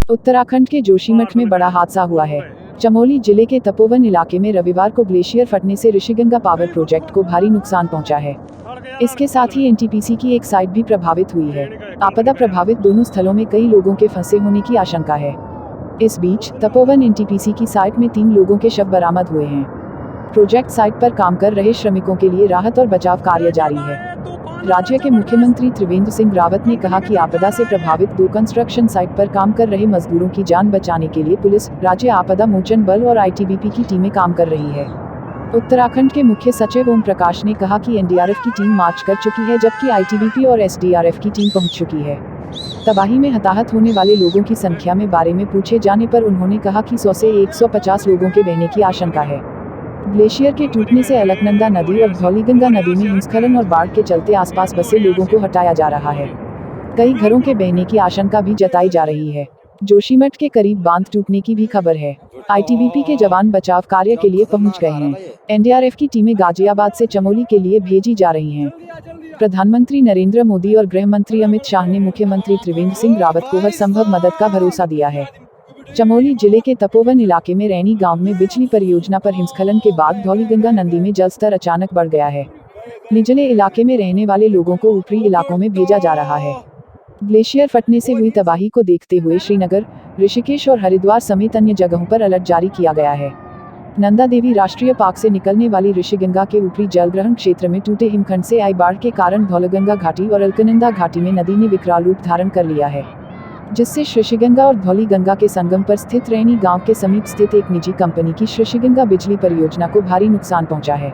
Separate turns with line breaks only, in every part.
उत्तराखंड के जोशीमठ में बड़ा हादसा हुआ है। चमोली जिले के तपोवन इलाके में रविवार को ग्लेशियर फटने से ऋषिगंगा पावर प्रोजेक्ट को भारी नुकसान पहुंचा है। इसके साथ ही एनटीपीसी की एक साइट भी प्रभावित हुई है। आपदा प्रभावित दोनों स्थलों में कई लोगों के फंसे होने की आशंका है। इस बीच तपोवन एनटीपीसी की साइट में 3 लोगों के शव बरामद हुए हैं। प्रोजेक्ट साइट पर काम कर रहे श्रमिकों के लिए राहत और बचाव कार्य जारी है। राज्य के मुख्यमंत्री त्रिवेंद्र सिंह रावत ने कहा कि आपदा से प्रभावित 2 कंस्ट्रक्शन साइट पर काम कर रहे मजदूरों की जान बचाने के लिए पुलिस, राज्य आपदा मोचन बल और आईटीबीपी की टीमें काम कर रही है। उत्तराखंड के मुख्य सचिव ओम प्रकाश ने कहा कि एनडीआरएफ की टीम मार्च कर चुकी है, जबकि आईटीबीपी और एसडीआरएफ की टीम पहुंच चुकी है। तबाही में हताहत होने वाले लोगों की संख्या में बारे में पूछे जाने पर उन्होंने कहा कि 100 से 150 लोगों के बहने की आशंका है। ग्लेशियर के टूटने से अलकनंदा नदी और धौलीगंगा नदी में हिमस्खलन और बाढ़ के चलते आसपास बसे लोगों को हटाया जा रहा है। कई घरों के बहने की आशंका भी जताई जा रही है। जोशीमठ के करीब बांध टूटने की भी खबर है। आईटीबीपी के जवान बचाव कार्य के लिए पहुंच गए हैं। एनडीआरएफ की टीमें गाजियाबाद से चमोली के लिए भेजी जा रही हैं। प्रधानमंत्री नरेंद्र मोदी और गृह मंत्री अमित शाह ने मुख्यमंत्री त्रिवेंद्र सिंह रावत को हर संभव मदद का भरोसा दिया है। चमोली जिले के तपोवन इलाके में रैनी गांव में बिजली परियोजना पर हिमस्खलन के बाद धौलीगंगा नदी में जलस्तर अचानक बढ़ गया है। निचले इलाके में रहने वाले लोगों को ऊपरी इलाकों में भेजा जा रहा है। ग्लेशियर फटने से हुई तबाही को देखते हुए श्रीनगर, ऋषिकेश और हरिद्वार समेत अन्य जगहों पर अलर्ट जारी किया गया है। नंदा देवी राष्ट्रीय पार्क से निकलने वाली ऋषिगंगा के ऊपरी जलग्रहण क्षेत्र में टूटे हिमखंड से आई बाढ़ के कारण धौलीगंगा घाटी और अलकनंदा घाटी में नदी ने विकराल रूप धारण कर लिया है, जिससे ऋषिगंगा और धौलीगंगा के संगम पर स्थित रैनी गांव के समीप स्थित एक निजी कंपनी की ऋषिगंगा बिजली परियोजना को भारी नुकसान पहुंचा है।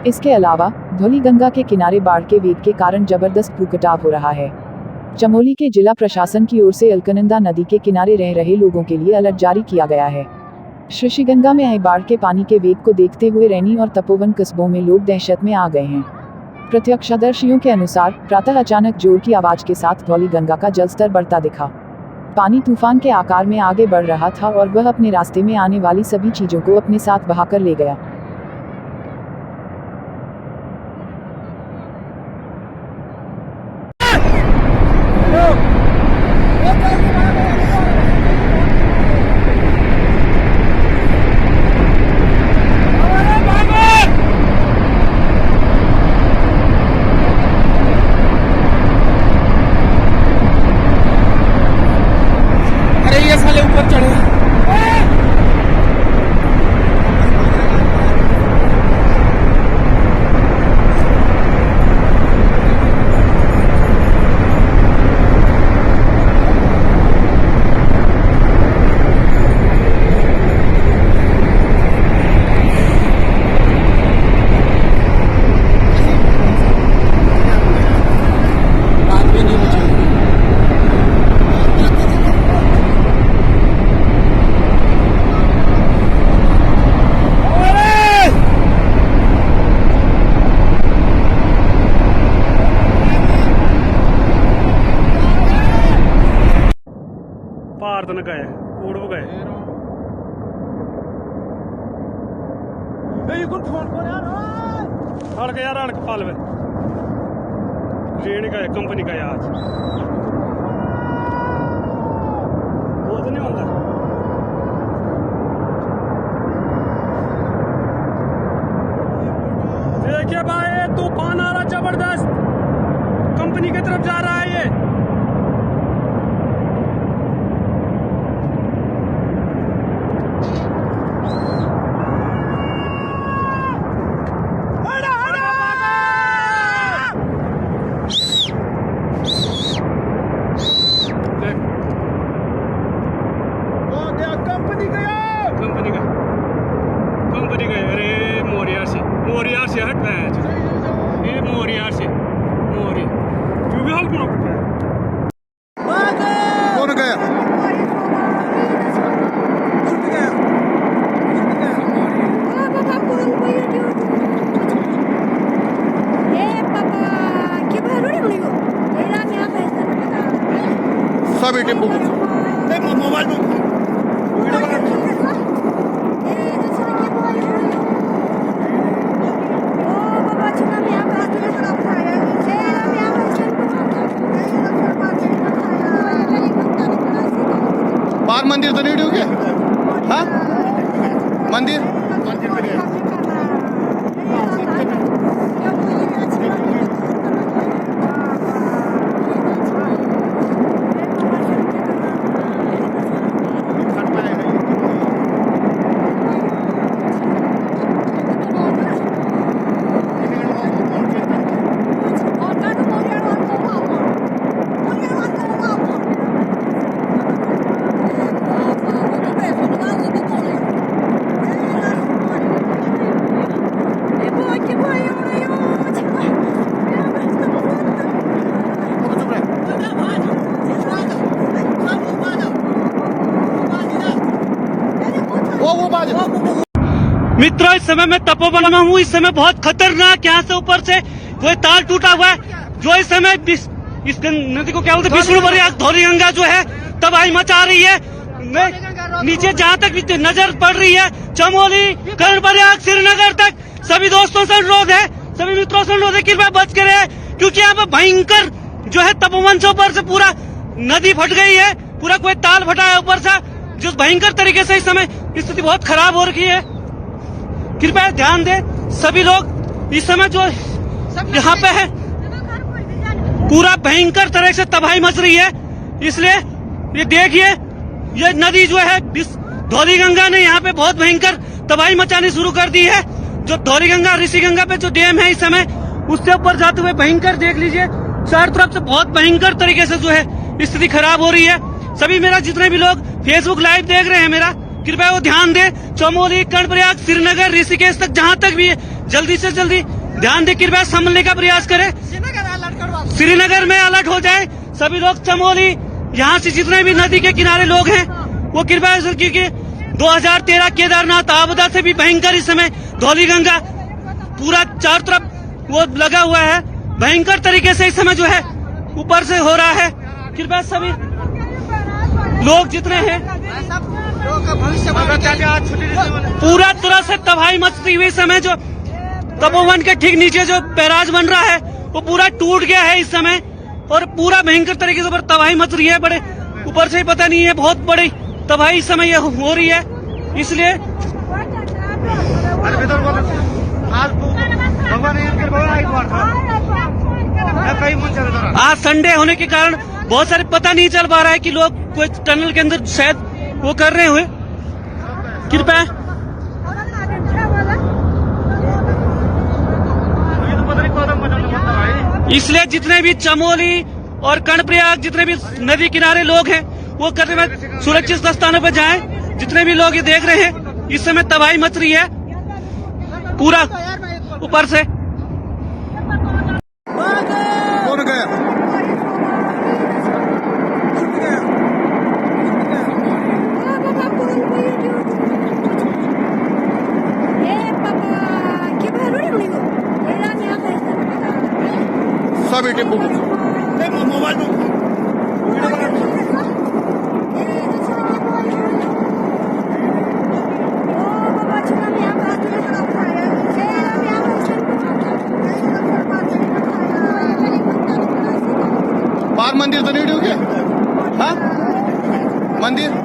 इसके अलावा धौलीगंगा के किनारे बाढ़ के वेग के कारण जबरदस्त भूकटाव हो रहा है। चमोली के जिला प्रशासन की ओर से अलकनंदा नदी के किनारे रह रहे लोगों के लिए अलर्ट जारी किया गया है। ऋषिगंगा में आई बाढ़ के पानी के वेग को देखते हुए रैनी और तपोवन कस्बों में लोग दहशत में आ गए हैं। प्रत्यक्षदर्शियों के अनुसार प्रातः अचानक जोर की आवाज के साथ धौलीगंगा का जलस्तर बढ़ता दिखा। पानी तूफान के आकार में आगे बढ़ रहा था और वह अपने रास्ते में आने वाली सभी चीजों को अपने साथ बहाकर ले गया।
ऊपर चढ़े ਭਾਰਤ ਗਏ ਕੋੜ ਹੋ ਗਏ ਇਹ ਕੋਣ ਫੋਨ ਕਰ ਯਾਰ ਹੜ ਗਿਆ ਯਾਰ ਹੜ ਪਾਲਵੇ रेण का है कंपनी का है आज वो तो नहीं होता। देखिए भाई तूफान आ रहा जबरदस्त, कंपनी की तरफ जा रहा है ये। कंपनी गए अरे मोरिया से हट रहा है ये मोरिया से क्यों भी हाल कौन
गया सब टेम्पो मोबाइल बाहर मंदिर तो नहीं ढूंढे? हाँ मंदिर वो बाजू
मित्रों, इस समय मैं तपोवन में हूँ। इस समय बहुत खतरनाक यहाँ से ऊपर से कोई तार टूटा हुआ है, जो इस समय इस नदी को क्या बोलते हैं, विष्णु प्रयाग धौलीगंगा जो है तबाही मचा रही है। नीचे जहाँ तक नजर पड़ रही है, चमोली, कर्णप्रयाग, श्रीनगर तक सभी दोस्तों से अनुरोध है, सभी मित्रों से अनुरोध है, कृपया बच के रहे, क्योंकि यहाँ पे भयंकर जो है तपोवन से ऊपर से पूरा नदी फट गई है, पूरा कोई ताल फटा है ऊपर से, जो भयंकर तरीके से इस समय स्थिति बहुत खराब हो रखी है। कृपया ध्यान दें सभी लोग, इस समय जो यहाँ पे है पूरा भयंकर तरह से तबाही मच रही है। इसलिए ये देखिए, ये नदी जो है धौलीगंगा ने यहाँ पे बहुत भयंकर तबाही मचानी शुरू कर दी है। जो धौलीगंगा ऋषिगंगा पे जो डैम है इस समय, उससे ऊपर जाते हुए भयंकर देख लीजिए, चारों तरफ से बहुत भयंकर तरीके से जो है स्थिति खराब हो रही है। सभी मेरा जितने भी लोग फेसबुक लाइव देख रहे हैं मेरा, कृपया वो ध्यान दें, चमोली, कर्णप्रयाग, श्रीनगर, ऋषिकेश तक जहां तक भी है, जल्दी से जल्दी ध्यान दें, कृपया संभलने का प्रयास करें। श्रीनगर में अलर्ट हो जाए सभी लोग। चमोली, यहाँ से जितने भी नदी के किनारे लोग हैं वो कृपया, क्योंकि 2013 केदारनाथ आपदा से भी भयंकर इस समय धौलीगंगा पूरा चारों तरफ वो लगा हुआ है, भयंकर तरीके से इस समय जो है ऊपर से हो रहा है। कृपया सभी लोग जितने हैं, पूरा तरह से तबाही मचती हुई समय जो तपोवन के ठीक नीचे जो बैराज बन रहा है वो पूरा टूट गया है इस समय, और पूरा भयंकर तरीके से तबाही मच रही है। बड़े ऊपर से ही पता नहीं है, बहुत बड़ी तबाही इस समय हो रही है। इसलिए आज संडे होने के कारण बहुत सारे पता नहीं चल पा रहा है कि लोग कोई टनल के अंदर शायद वो कर रहे हुए। कृपया इसलिए जितने भी चमोली और कर्णप्रयाग जितने भी नदी किनारे लोग हैं वो करने में सुरक्षित स्थानों पर जाएं। जितने भी लोग ये देख रहे हैं, इस समय तबाही मच रही है पूरा ऊपर से।
कौन गया? सब टिप्पू मोबाइल बाहर मंदिर तो नहीं ढूंढे? हाँ मंदिर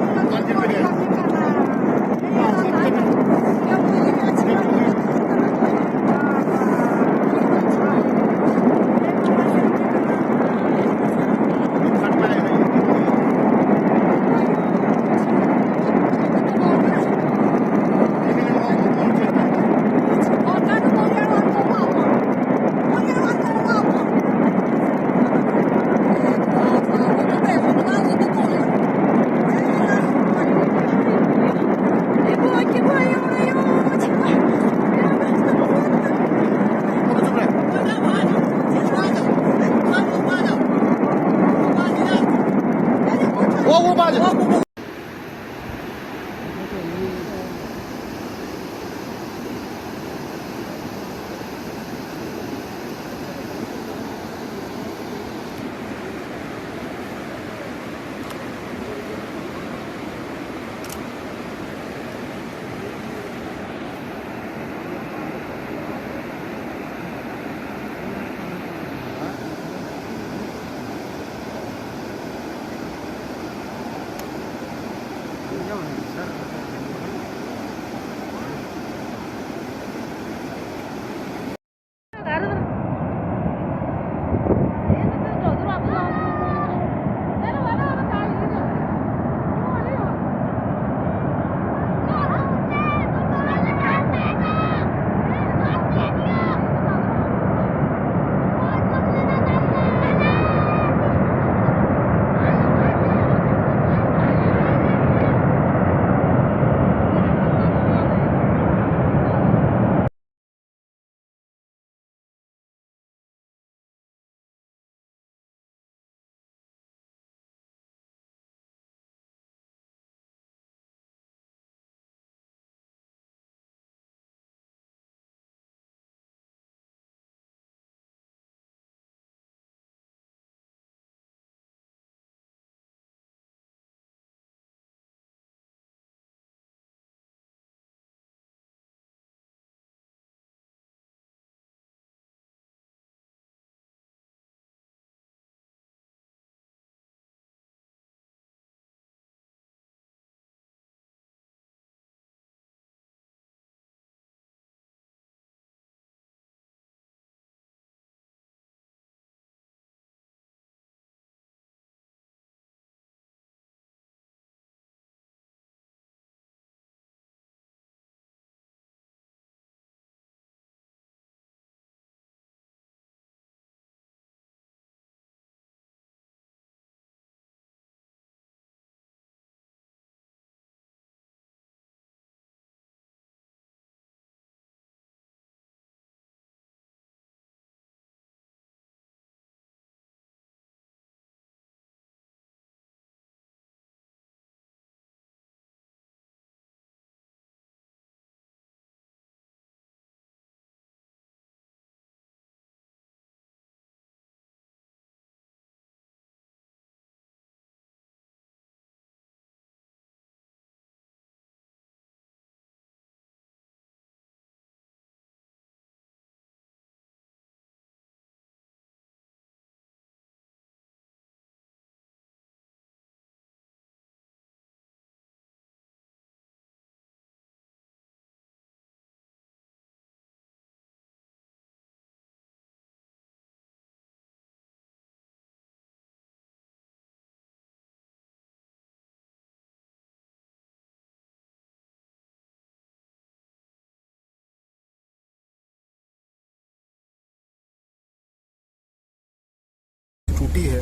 टूटी है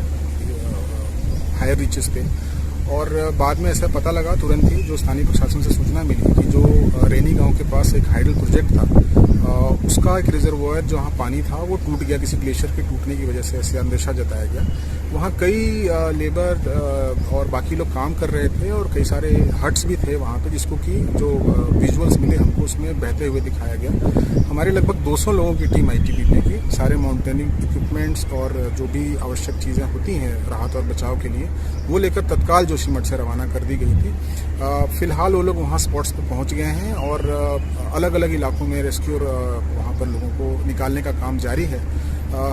हायर रीचेस पे। और बाद में ऐसा पता लगा तुरंत ही, जो स्थानीय प्रशासन से सूचना मिली कि जो रेनी गांव के पास एक हाइडल प्रोजेक्ट था, उसका एक रिजर्वॉयर जहाँ पानी था वो टूट गया, किसी ग्लेशियर के टूटने की वजह से, ऐसे अंदेशा जताया गया। वहाँ कई लेबर और बाकी लोग काम कर रहे थे और कई सारे हट्स भी थे वहाँ पे, जिसको कि जो विजुअल्स मिले हमको उसमें बहते हुए दिखाया गया। हमारे लगभग 200 लोगों की टीम ITBP की सारे माउंटेनिंग इक्विपमेंट्स और जो भी आवश्यक चीज़ें होती हैं राहत और बचाव के लिए, वो लेकर तत्काल जोशीमठ से रवाना कर दी गई थी। फिलहाल वो लोग वहाँ स्पॉट्स पर पहुँच गए हैं और अलग अलग इलाकों में रेस्क्यू और वहाँ पर लोगों को निकालने का काम जारी है।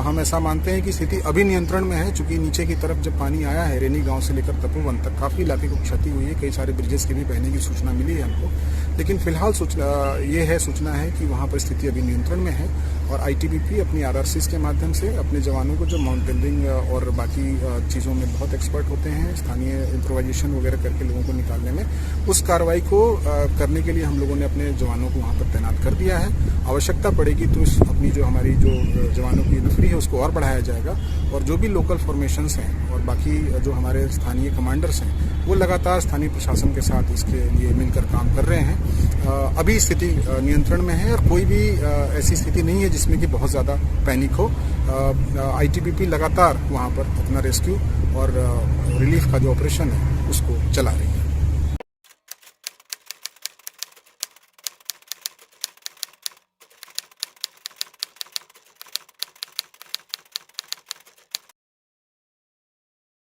हम ऐसा मानते हैं कि स्थिति अभी नियंत्रण में है, चूंकि नीचे की तरफ जब पानी आया है रेनी गांव से लेकर तपोवन तक काफ़ी इलाके को क्षति हुई है, कई सारे ब्रिजेस के भी बहने की सूचना मिली है हमको। लेकिन फिलहाल सूचना है कि वहाँ पर स्थिति अभी नियंत्रण में है और ITBP अपनी RRCs के माध्यम से अपने जवानों को, जो माउंटेनियरिंग और बाकी चीज़ों में बहुत एक्सपर्ट होते हैं, स्थानीय इम्प्रोवाइजेशन वगैरह करके लोगों को निकालने में, उस कार्रवाई को करने के लिए हम लोगों ने अपने जवानों को वहाँ पर तैनात कर दिया है। आवश्यकता पड़ेगी तो अपनी जो हमारी जो जवानों की नफरी है उसको और बढ़ाया जाएगा और जो भी लोकल फॉर्मेशंस हैं और बाकी जो हमारे स्थानीय कमांडर्स हैं वो लगातार स्थानीय प्रशासन के साथ इसके लिए मिलकर काम कर रहे हैं। अभी स्थिति नियंत्रण में है और कोई भी ऐसी स्थिति नहीं है जिसमें कि बहुत ज़्यादा पैनिक हो। ITBP लगातार वहाँ पर अपना रेस्क्यू और रिलीफ का जो ऑपरेशन है उसको चला रही है।